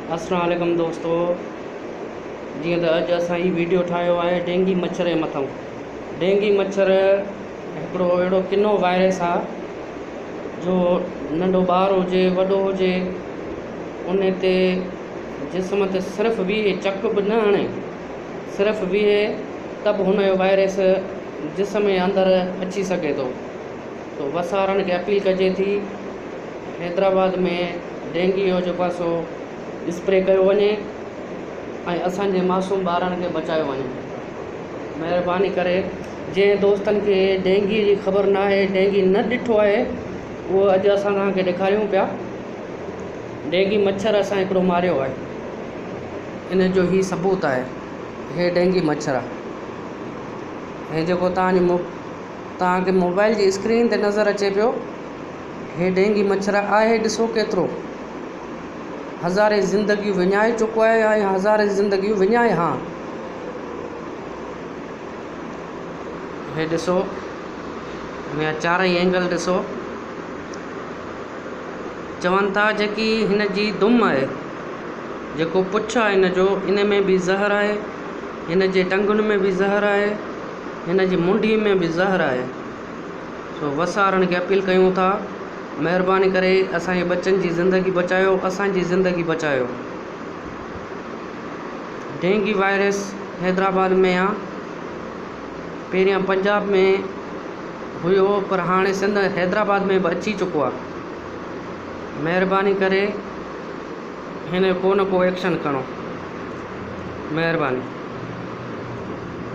अस्सलाम वालेकुम दोस्तों, जीअं त अॼु असां ही वीडियो ठाहियो आहे डेंगी मच्छर जे मथां। डेंगी मच्छर हिकिड़ो अहिड़ो किनो वायरस आहे जो नंढो ॿार हुजे वॾो हुजे उन ते जिस्म ते सिर्फ़ु 20 चक बि न हणे, सिर्फ़ु 20 त बि हुन जो वायरस जिस्म जे अंदरि अची सघे थो। तो वसारनि खे अपील कजे थी हैदराबाद में डेंगी जो जेको आहे सो स्प्रे कयो वञे ऐं असांजे मासूम ॿारनि खे बचायो वञे। महिरबानी करे जंहिं दोस्तनि खे डेंगी जी ख़बर न आहे, डेंगी न ॾिठो आहे, उहो अॼु असां तव्हांखे ॾेखारियूं पिया। डेंगी मच्छर असां हिकिड़ो मारियो आहे, इन जो ही सबूत आहे। हे डेंगी मच्छर आहे, हे जेको तव्हांखे मोबाइल जी स्क्रीन ते नज़र अचे पियो, हे डेंगी मच्छर आहे। ॾिसो केतिरो हज़ारे ज़िंदगियूं विञाए चुको आहे ऐं हज़ारे ज़िंदगियूं विञाए। हाँ, हे ॾिसो, हिन चारई एंगल ॾिसो। चवनि था जेकी हिन जी दुम आहे, जेको पुछ आहे हिन जो, इन में बि ज़हर आहे, हिन जे टंगुनि में बि ज़हर आहे, हिन जी मुंडी में बि ज़हर आहे। सो वसारनि खे अपील कयूं था, महिरबानी करे असांजे बच्चनि जी ज़िंदगी बचायो, असांजी ज़िंदगी बचायो। डेंगी वायरस हैदराबाद में आहे, पहिरियां पंजाब में हुयो पर हाणे सिंध हैदराबाद में बि अची चुको आहे। महिरबानी करे हिन जो को न को एक्शन खणो, महिरबानी।